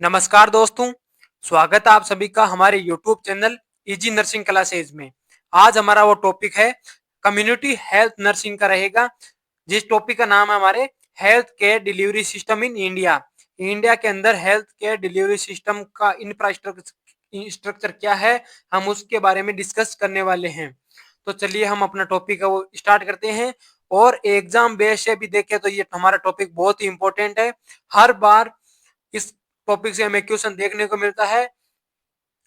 नमस्कार दोस्तों, स्वागत है आप सभी का हमारे YouTube channel easy nursing classes में। आज हमारा वो टॉपिक है कम्युनिटी हेल्थ नर्सिंग का रहेगा, जिस टॉपिक का नाम है हमारे health care delivery system in India. India के अंदर हेल्थ केयर डिलीवरी सिस्टम का इंफ्रास्ट्रक्चर क्या है, हम उसके बारे में डिस्कस करने वाले हैं। तो चलिए हम अपना टॉपिक है वो स्टार्ट करते हैं। और एग्जाम बेस से भी देखें तो ये हमारा टॉपिक बहुत ही इंपॉर्टेंट है। हर बार इस टॉपिक से हमें क्वेश्चन देखने को मिलता है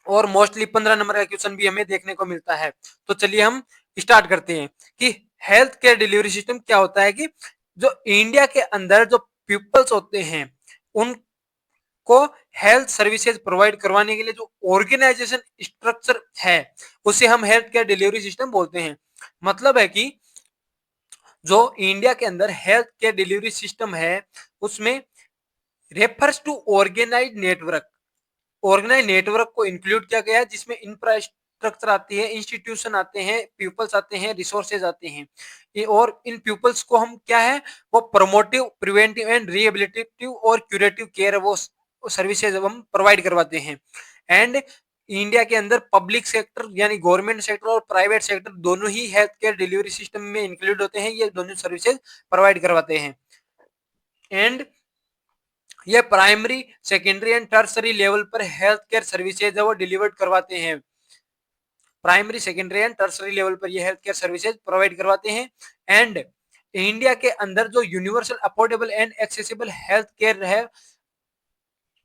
और मोस्टली 15 नंबर का क्वेश्चन भी हमें देखने को मिलता है। तो चलिए हम स्टार्ट करते हैं कि हेल्थ केयर डिलीवरी सिस्टम क्या होता है। कि जो इंडिया के अंदर जो पीपल्स होते हैं उनको हेल्थ सर्विसेज प्रोवाइड करवाने के लिए जो ऑर्गेनाइजेशन स्ट्रक्चर है उसे हम हेल्थ केयर डिलीवरी सिस्टम बोलते हैं। मतलब है कि जो इंडिया के अंदर हेल्थ केयर डिलीवरी सिस्टम है उसमें रेफर्स टू ऑर्गेनाइज नेटवर्क को इंक्लूड किया गया है, जिसमें इंफ्रास्ट्रक्चर आती है, इंस्टीट्यूशन आते हैं, पीपल्स आते हैं, रिसोर्सेज आते हैं। और इन पीपल्स को हम क्या है वो प्रोमोटिव, प्रिवेंटिव एंड रिहेबिलिटेटिव और क्यूरेटिव केयर वो सर्विसेज हम प्रोवाइड करवाते हैं। एंड इंडिया के अंदर पब्लिक सेक्टर यानी गवर्नमेंट सेक्टर और प्राइवेट सेक्टर दोनों ही हेल्थ केयर डिलीवरी सिस्टम में इंक्लूड होते हैं। ये दोनों सर्विसेज प्रोवाइड करवाते हैं। एंड ये primary, secondary and tertiary level पर हेल्थ केयर सर्विसेज है वो डिलीवर्ड करवाते हैं। Primary, secondary and tertiary level पर ये हेल्थ केयर सर्विसेज प्रोवाइड करवाते हैं। एंड इंडिया के अंदर जो universal, affordable and accessible health care है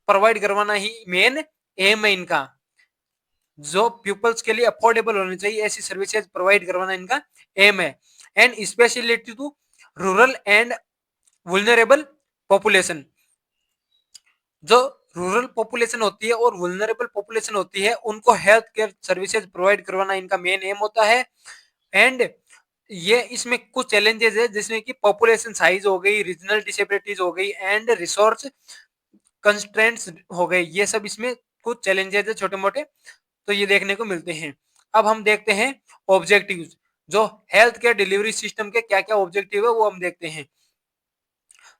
प्रोवाइड करवाना ही मेन एम है इनका। जो पीपल्स के लिए अफोर्डेबल होनी चाहिए ऐसी सर्विसेज प्रोवाइड करवाना इनका एम है। And speciality to rural and vulnerable population. जो रूरल पॉपुलेशन होती है और वुल्नरेबल पॉपुलेशन होती है उनको हेल्थ केयर सर्विसेज प्रोवाइड करवाना इनका मेन एम होता है। एंड ये इसमें कुछ चैलेंजेस है, जिसमें कि पॉपुलेशन साइज हो गई, रीजनल डिसेबिलिटीज हो गई एंड रिसोर्स कंस्ट्रेंट्स हो गए। ये सब इसमें कुछ चैलेंजेस है छोटे मोटे, तो ये देखने को मिलते हैं। अब हम देखते हैं ऑब्जेक्टिव्स। जो हेल्थ केयर डिलीवरी सिस्टम के क्या क्या ऑब्जेक्टिव है वो हम देखते हैं।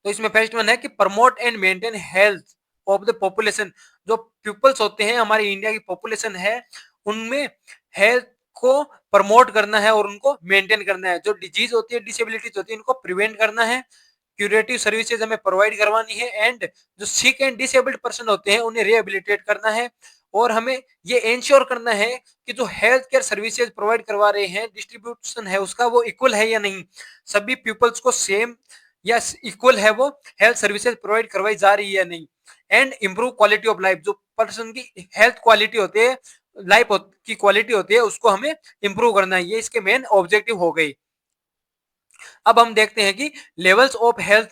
तो इसमें फर्स्ट वन है कि promote and maintain health of the population. जो पीपल्स होते हैं, हमारी इंडिया की पॉपुलेशन है, उनमें हेल्थ को प्रमोट करना है और उनको मेंटेन करना है। जो डिजीज होती है, डिसेबिलिटीज होती है, इनको प्रिवेंट करना है, क्यूरेटिव सर्विसेज हमें प्रोवाइड करवानी है। एंड जो सिक एंड डिसेबल्ड पर्सन होते हैं उन्हें रिहेबिलिटेट करना है। और हमें ये इंश्योर करना है कि जो हेल्थ केयर सर्विसेज प्रोवाइड करवा रहे हैं, डिस्ट्रीब्यूशन है उसका वो इक्वल है या नहीं, सभी पीपल्स को सेम या इक्वल है वो हेल्थ सर्विसेज प्रोवाइड करवाई जा रही है या नहीं। And improve quality of life. जो पर्सन की हेल्थ क्वालिटी होती है, लाइफ की क्वालिटी होती है, उसको हमें इंप्रूव करना है। ये इसके मेन ऑब्जेक्टिव हो गई। अब हम देखते हैं कि levels of health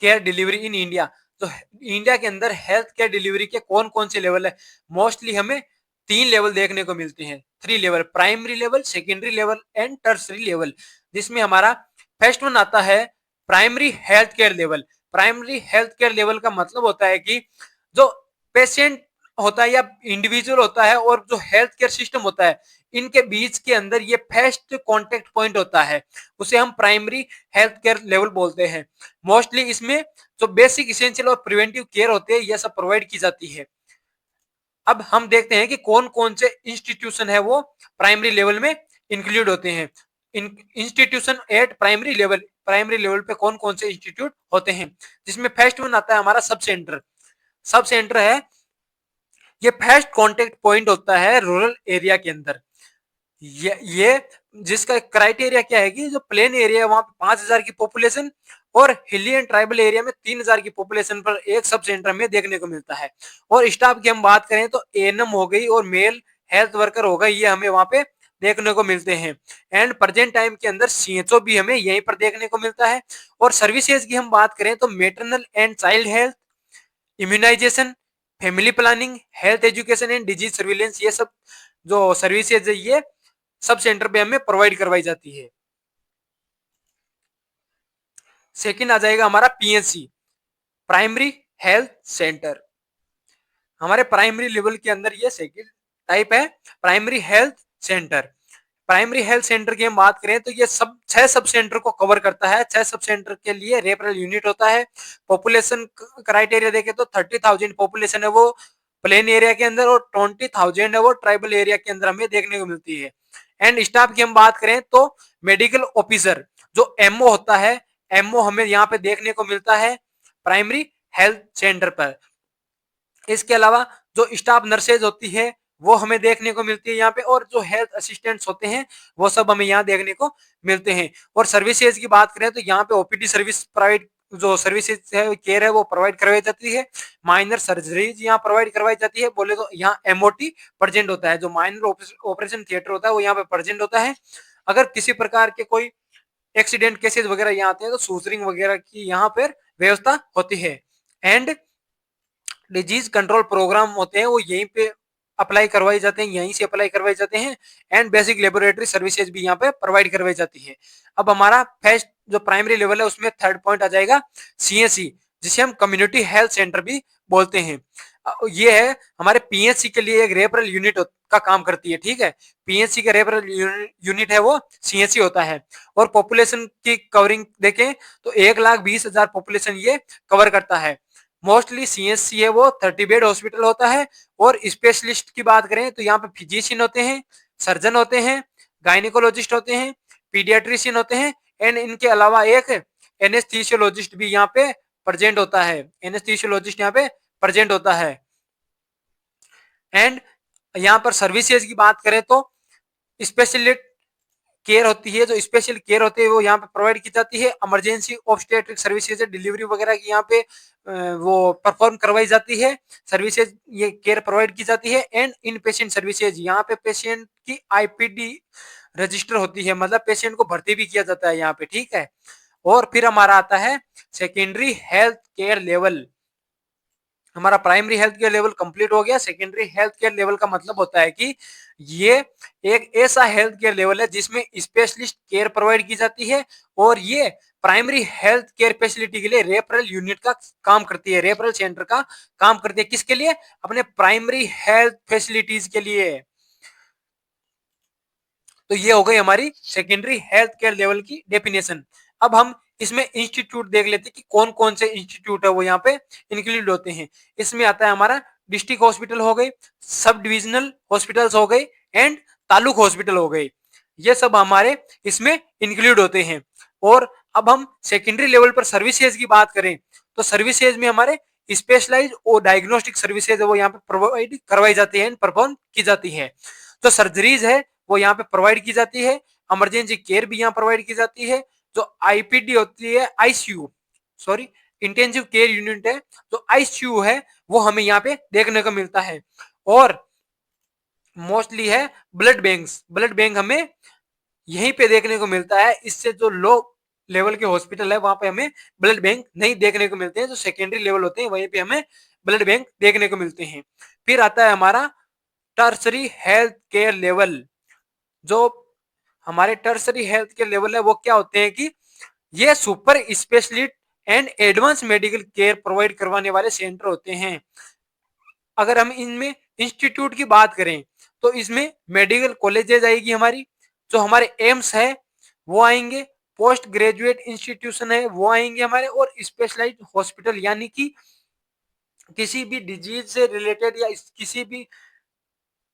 care delivery in India. तो इंडिया के अंदर हेल्थ केयर डिलीवरी के कौन कौन से लेवल है। मोस्टली हमें 3 लेवल देखने को मिलते हैं। 3 level, primary level, secondary level and tertiary level. जिसमें हमारा फर्स्ट वन आता है primary health care level. Primary health care level का मतलब होता है कि जो पेशेंट होता है या इंडिविजुअल होता है और जो हेल्थ केयर सिस्टम होता है, इनके बीच के अंदर ये फर्स्ट कॉन्टेक्ट पॉइंट होता है, उसे हम प्राइमरी हेल्थ केयर लेवल बोलते हैं। मोस्टली इसमें जो बेसिक, इसेंशियल और प्रिवेंटिव केयर होते हैं ये सब प्रोवाइड की जाती है। अब हम देखते हैं कि कौन कौन से इंस्टीट्यूशन है वो प्राइमरी लेवल में इंक्लूड होते हैं। इंस्टीट्यूशन एट प्राइमरी लेवल पे कौन कौन से इंस्टीट्यूट होते हैं, जिसमें फर्स्ट वन आता है हमारा सब सेंटर। सब सेंटर है, ये फर्स्ट कांटेक्ट पॉइंट होता है रूरल एरिया के अंदर। ये जिसका क्राइटेरिया क्या है कि जो प्लेन एरिया है वहां पे 5,000 की पॉपुलेशन और हिली एंड ट्राइबल एरिया में 3,000 की पॉपुलेशन पर एक सब सेंटर में देखने को मिलता है। और स्टाफ की हम बात करें तो एएनएम हो गई और मेल हेल्थ वर्कर हो गई, ये हमें वहां पे देखने को मिलते हैं। एंड प्रेजेंट टाइम के अंदर सीएचओ भी हमें यहीं पर देखने को मिलता है। और सर्विसेज की हम बात करें तो maternal and child health, immunisation, family planning, health education and disease surveillance, ये सब जो सर्विसेज है ये सब सेंटर पे हमें प्रोवाइड करवाई जाती है। सेकंड आ जाएगा हमारा पीएचसी, प्राइमरी हेल्थ सेंटर। हमारे प्राइमरी लेवल के अंदर ये सेकंड टाइप है primary health centre. Primary health centre की हम बात करें तो ये सब 6 सब सेंटर को कवर करता है। 6 सब सेंटर के लिए रेफरल यूनिट होता है। पॉपुलेशन क्राइटेरिया देखें तो 30,000 पॉपुलेशन है वो प्लेन एरिया के अंदर और 20,000 है वो ट्राइबल एरिया के अंदर हमें देखने को मिलती है। एंड स्टाफ की हम बात करें तो मेडिकल ऑफिसर जो एमओ होता है, एमओ हमें यहाँ पे देखने को मिलता है प्राइमरी हेल्थ सेंटर पर। इसके अलावा जो स्टाफ नर्सेज होती है वो हमें देखने को मिलती है यहाँ पे, और जो हेल्थ असिस्टेंट्स होते हैं वो सब हमें यहाँ देखने को मिलते हैं। और सर्विसेज की बात करें तो यहाँ पे ओपीडी सर्विस प्रोवाइड, जो सर्विसेज है केयर है वो प्रोवाइड करवाई जाती है। माइनर सर्जरीज यहाँ प्रोवाइड करवाई जाती है। बोले तो यहाँ एमओटी प्रेजेंट होता है, जो माइनर ऑपरेशन थिएटर होता है वो यहाँ पे प्रेजेंट होता है। अगर किसी प्रकार के कोई एक्सीडेंट केसेस वगैरह यहाँ आते हैं तो सूचरिंग वगैरह की यहाँ पर व्यवस्था होती है। एंड डिजीज कंट्रोल प्रोग्राम होते हैं वो यहीं पे अप्लाई करवाए जाते हैं, यहीं से अप्लाई करवाए जाते हैं। एंड बेसिक लेबोरेटरी सर्विसेज भी यहाँ पे प्रोवाइड करवाई जाती है। अब हमारा फर्स्ट जो प्राइमरी लेवल है उसमें थर्ड पॉइंट आ जाएगा सीएससी, जिसे हम कम्युनिटी हेल्थ सेंटर भी बोलते हैं। ये है हमारे पीएचसी के लिए एक रेफरल यूनिट का काम करती है, ठीक है। पीएचसी का रेफरल यूनिट है वो सीएससी होता है। और पॉपुलेशन की कवरिंग देखें तो 1,20,000 पॉपुलेशन ये कवर करता है। मोस्टली सीएससी है वो 30 बेड हॉस्पिटल होता है। और स्पेशलिस्ट की बात करें तो यहाँ पे फिजिशियन होते हैं, सर्जन होते हैं, गायनिकोलॉजिस्ट होते हैं, पीडियाट्रिशियन होते हैं। एंड इनके अलावा एक एनेस्थीसियोलॉजिस्ट भी यहाँ पे प्रेजेंट होता है, एनेस्थीसियोलॉजिस्ट यहाँ पे प्रेजेंट होता है। एंड यहाँ पर सर्विसेज की बात करें तो स्पेशलिस्ट केयर होती है, जो स्पेशल केयर होती है वो यहाँ पे प्रोवाइड की जाती है। इमरजेंसी ऑब्स्टेट्रिक सर्विसेज डिलीवरी वगैरह की यहाँ पे वो परफॉर्म करवाई जाती है, सर्विसेज ये केयर प्रोवाइड की जाती है। एंड इन पेशेंट सर्विसेज यहाँ पे पेशेंट की आईपीडी रजिस्टर होती है, मतलब पेशेंट को भर्ती भी किया जाता है यहाँ पे, ठीक है। और फिर हमारा आता है सेकेंडरी हेल्थ केयर लेवल। हमारा primary health care level complete हो गया। सेकेंडरी हेल्थ केयर लेवल का मतलब होता है कि ये एक ऐसा हेल्थ केयर लेवल है जिसमें स्पेशलिस्ट केयर प्रोवाइड की जाती है। और ये प्राइमरी हेल्थ केयर फैसिलिटी के लिए रेफरल यूनिट का काम करती है, रेफरल सेंटर का काम करती है। किसके लिए? अपने प्राइमरी हेल्थ फैसिलिटीज के लिए। तो ये हो गई हमारी सेकेंडरी हेल्थ केयर लेवल की डेफिनेशन। अब हम इसमें इंस्टीट्यूट देख लेते हैं कि कौन कौन से इंस्टीट्यूट है वो यहाँ पे इंक्लूड होते हैं। इसमें आता है हमारा डिस्ट्रिक्ट हॉस्पिटल हो गए, सब डिविजनल हॉस्पिटल्स हो गए, एंड तालुक हॉस्पिटल हो गए। ये सब हमारे इसमें इंक्लूड होते हैं। और अब हम सेकेंडरी लेवल पर सर्विसेज की बात करें तो सर्विसेज में हमारे स्पेशलाइज और डायग्नोस्टिक सर्विसेज है वो यहाँ पे प्रोवाइड करवाई जाती है, परफॉर्म की जाती है। जो सर्जरीज है वो यहाँ पे प्रोवाइड की जाती है। इमरजेंसी केयर भी यहाँ प्रोवाइड की जाती है। जो आईपीडी होती है, ICU sorry intensive care unit है, जो आईसीयू है वो हमें यहाँ पे देखने को मिलता है। और मोस्टली है ब्लड बैंक्स, ब्लड बैंक हमें यहीं पे देखने को मिलता है। इससे जो लो लेवल के हॉस्पिटल है वहां पे हमें ब्लड बैंक नहीं देखने को मिलते हैं। जो सेकेंडरी लेवल होते हैं वहीं पे हमें ब्लड बैंक देखने को मिलते हैं। फिर आता है हमारा टर्सरी हेल्थ केयर लेवल। जो हमारे टर्सरी हेल्थ केयर लेवल है वो क्या होते हैं कि ये super specialist and advance medical care provide करवाने वाले सेंटर होते हैं। अगर हम इनमें इंस्टीट्यूट की बात करें तो इसमें मेडिकल कॉलेजेज आएगी हमारी, जो हमारे एम्स है वो आएंगे, पोस्ट ग्रेजुएट इंस्टीट्यूशन है वो आएंगे हमारे, और स्पेशलाइज्ड हॉस्पिटल यानी कि किसी भी डिजीज से रिलेटेड या किसी भी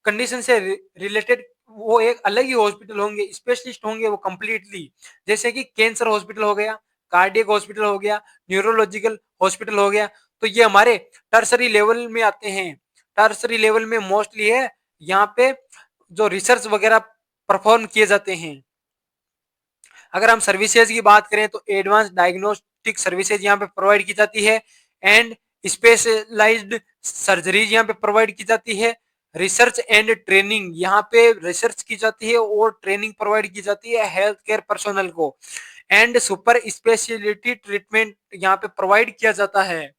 कंडीशन से रिलेटेड वो एक अलग ही हॉस्पिटल होंगे, स्पेशलिस्ट होंगे वो कंप्लीटली। जैसे कि कैंसर हॉस्पिटल हो गया, कार्डियक हॉस्पिटल हो गया, न्यूरोलॉजिकल हॉस्पिटल हो गया। तो ये हमारे टर्सरी लेवल में आते हैं। टर्सरी लेवल में मोस्टली है यहाँ पे जो रिसर्च वगैरह परफॉर्म किए जाते हैं। अगर हम सर्विसेज की बात करें तो एडवांस डायग्नोस्टिक सर्विसेज यहाँ पे प्रोवाइड की जाती है। एंड स्पेशलाइज्ड सर्जरीज यहाँ पे प्रोवाइड की जाती है। रिसर्च एंड ट्रेनिंग यहाँ पे रिसर्च की जाती है और ट्रेनिंग प्रोवाइड की जाती है हेल्थ केयर पर्सोनल को। एंड सुपर स्पेशलिटी ट्रीटमेंट यहाँ पे प्रोवाइड किया जाता है।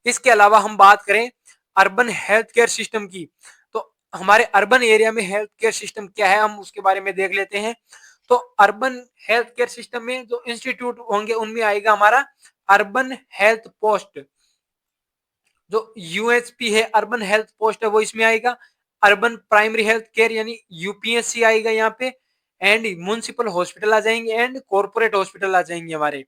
इसके अलावा हम बात करें अर्बन हेल्थ केयर सिस्टम की, तो हमारे अर्बन एरिया में हेल्थ केयर सिस्टम क्या है हम उसके बारे में देख लेते हैं। तो अर्बन हेल्थ केयर सिस्टम में जो इंस्टीट्यूट होंगे उनमें आएगा हमारा अर्बन हेल्थ पोस्ट। जो यूएचपी है, अर्बन हेल्थ पोस्ट है, वो इसमें आएगा। अर्बन प्राइमरी हेल्थ केयर यानी यूपीएससी आएगा यहाँ पे। एंड म्युनिसिपल हॉस्पिटल आ जाएंगे एंड कॉर्पोरेट हॉस्पिटल आ जाएंगे हमारे।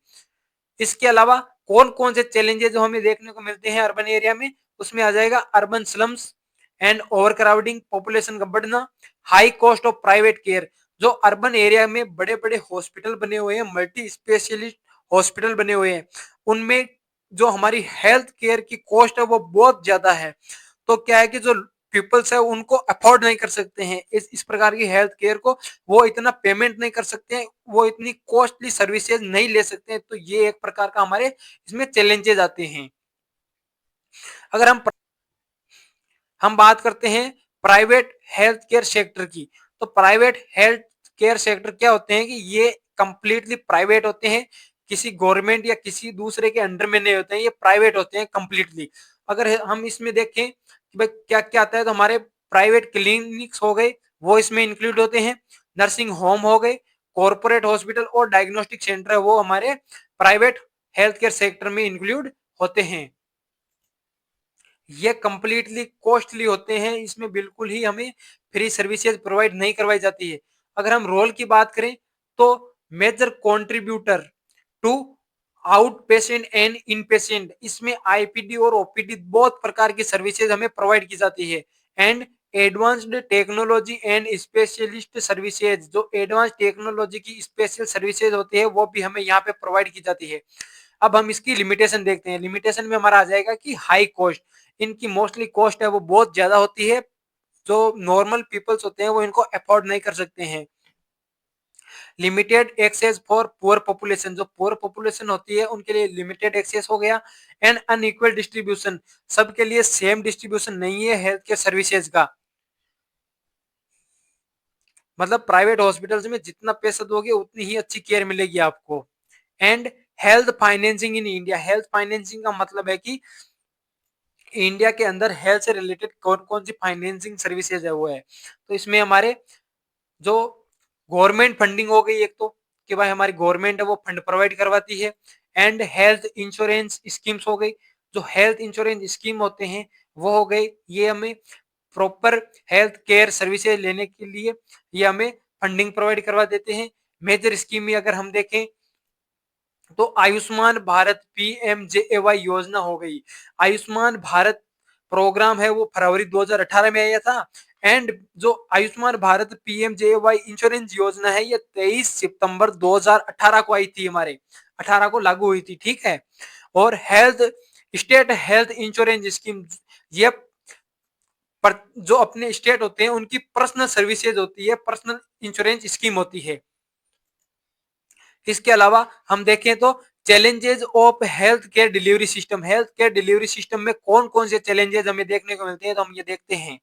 इसके अलावा कौन कौन से चैलेंजेस जो हमें देखने को मिलते हैं अर्बन एरिया में, उसमें आ जाएगा urban slums and over crowding, population का बढ़ना, high cost of private care. जो अर्बन एरिया में बड़े बड़े हॉस्पिटल बने हुए हैं, मल्टी स्पेशलिस्ट हॉस्पिटल बने हुए हैं, उनमें जो हमारी हेल्थ केयर की कॉस्ट है वो बहुत ज्यादा है। तो क्या है कि जो पीपल्स है उनको अफोर्ड नहीं कर सकते हैं इस प्रकार की हेल्थ केयर को, वो इतना पेमेंट नहीं कर सकते हैं, वो इतनी कॉस्टली सर्विसेज नहीं ले सकते हैं। तो ये एक प्रकार का हमारे इसमें चैलेंजेस आते हैं। अगर हम बात करते हैं प्राइवेट हेल्थ केयर सेक्टर की, तो प्राइवेट हेल्थ केयर सेक्टर क्या होते हैं कि ये कंप्लीटली प्राइवेट होते हैं, किसी गवर्नमेंट या किसी दूसरे के अंडर में नहीं होते हैं, ये प्राइवेट होते हैं कंप्लीटली। अगर हम इसमें देखें कि भाई क्या क्या आता है, तो हमारे प्राइवेट क्लिनिक्स हो गए वो इसमें इंक्लूड होते हैं, नर्सिंग होम हो गए, कॉर्पोरेट हॉस्पिटल और डायग्नोस्टिक सेंटर है वो हमारे प्राइवेट हेल्थ केयर सेक्टर में इंक्लूड होते हैं। ये कंप्लीटली कॉस्टली होते हैं, इसमें बिल्कुल ही हमें फ्री सर्विसेज प्रोवाइड नहीं करवाई जाती है। अगर हम रोल की बात करें तो major contributor to outpatient and inpatient, इसमें आईपीडी और ओपीडी बहुत प्रकार की सर्विसेज हमें प्रोवाइड की जाती है। And advanced technology and specialist services, जो एडवांस टेक्नोलॉजी की स्पेशल सर्विसेज होती है वो भी हमें यहाँ पे प्रोवाइड की जाती है। अब हम इसकी लिमिटेशन देखते हैं। लिमिटेशन में हमारा आ जाएगा कि हाई कॉस्ट, इनकी मोस्टली कॉस्ट है वो बहुत ज्यादा होती है, जो नॉर्मल पीपल्स होते हैं वो इनको अफोर्ड नहीं कर सकते हैं। Limited access for poor population, जो पुअर पॉपुलेशन होती है उनके लिए लिमिटेड एक्सेस हो गया। एंड अनइक्वल डिस्ट्रीब्यूशन, सबके लिए सेम डिस्ट्रीब्यूशन नहीं है हेल्थ केयर सर्विसेज का। मतलब प्राइवेट हॉस्पिटल्स में जितना पैसा दोगे उतनी ही अच्छी केयर मिलेगी आपको। And health financing in India, health financing का मतलब है कि इंडिया के अंदर हेल्थ से रिलेटेड कौन कौन सी फाइनेंसिंग सर्विसेज है वो है। तो इसमें हमारे जो गवर्नमेंट फंडिंग हो गई एक तो, कि भाई हमारी गवर्नमेंट है वो फंड प्रोवाइड करवाती है। एंड हेल्थ इंश्योरेंस स्कीम्स हो गई, जो हेल्थ इंश्योरेंस स्कीम होते हैं वो हो गए, ये हमें प्रॉपर हेल्थ केयर सर्विसेज लेने के लिए ये हमें फंडिंग प्रोवाइड करवा देते हैं। मेजर स्कीम में अगर हम देखें तो आयुष्मान भारत पीएमजेएवाई योजना हो गई। आयुष्मान भारत प्रोग्राम है वो फरवरी 2018 में आया था। एंड जो आयुष्मान भारत पीएमजेएवाई इंश्योरेंस योजना है ये 23 सितंबर 2018 को आई थी, हमारे 18 को लागू हुई थी, ठीक है। और health state health insurance scheme, ये पर जो अपने स्टेट होते हैं उनकी पर्सनल सर्विसेज होती है, पर्सनल इंश्योरेंस स्कीम होती है। इसके अलावा हम देखें तो challenges of health care delivery system, health care delivery system में कौन कौन से चैलेंजेस हमें देखने को मिलते हैं, तो हम ये देखते हैं।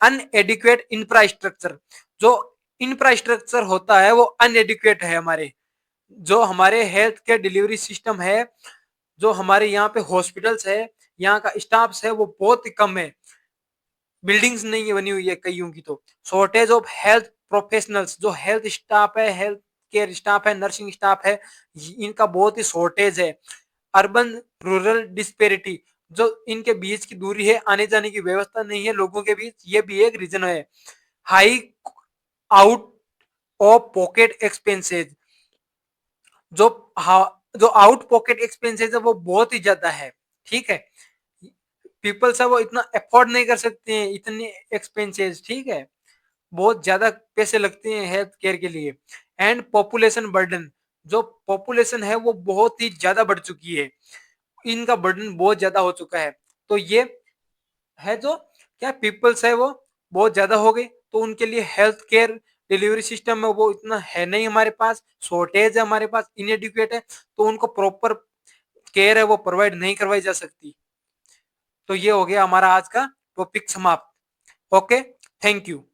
अनएडिक्वेट इंफ्रास्ट्रक्चर, जो इंफ्रास्ट्रक्चर होता है वो अनएडिक्वेट है हमारे, जो हमारे हेल्थ केयर डिलीवरी सिस्टम है, जो हमारे यहाँ पे हॉस्पिटल्स है, यहाँ का स्टाफ है वो बहुत ही कम है, बिल्डिंग्स नहीं बनी हुई है कईयों की। तो शॉर्टेज ऑफ हेल्थ प्रोफेशनल्स, जो हेल्थ स्टाफ है, हेल्थ केयर स्टाफ है, नर्सिंग स्टाफ है, इनका बहुत ही शॉर्टेज है। अर्बन रूरल डिस्पेरिटी, जो इनके बीच की दूरी है, आने जाने की व्यवस्था नहीं है लोगों के बीच, ये भी एक रीजन है। High out of pocket expenses, जो जो आउट पॉकेट एक्सपेंसेस है वो बहुत ही ज्यादा है, ठीक है। पीपल्स है वो इतना अफोर्ड नहीं कर सकते हैं इतने एक्सपेंसेस, ठीक है, बहुत ज्यादा पैसे लगते हैं हेल्थ केयर के लिए। एंड पॉपुलेशन बर्डन, जो पॉपुलेशन है वो बहुत ही ज्यादा बढ़ चुकी है, इनका बर्डन बहुत ज्यादा हो चुका है। तो ये है जो क्या पीपल्स है वो बहुत ज्यादा हो गई, तो उनके लिए हेल्थ केयर डिलीवरी सिस्टम है वो इतना है नहीं हमारे पास, शॉर्टेज है हमारे पास, इनएडिक्वेट है, तो उनको प्रॉपर केयर है वो प्रोवाइड नहीं करवाई जा सकती। तो ये हो गया हमारा आज का टॉपिक समाप्त। Okay, thank you.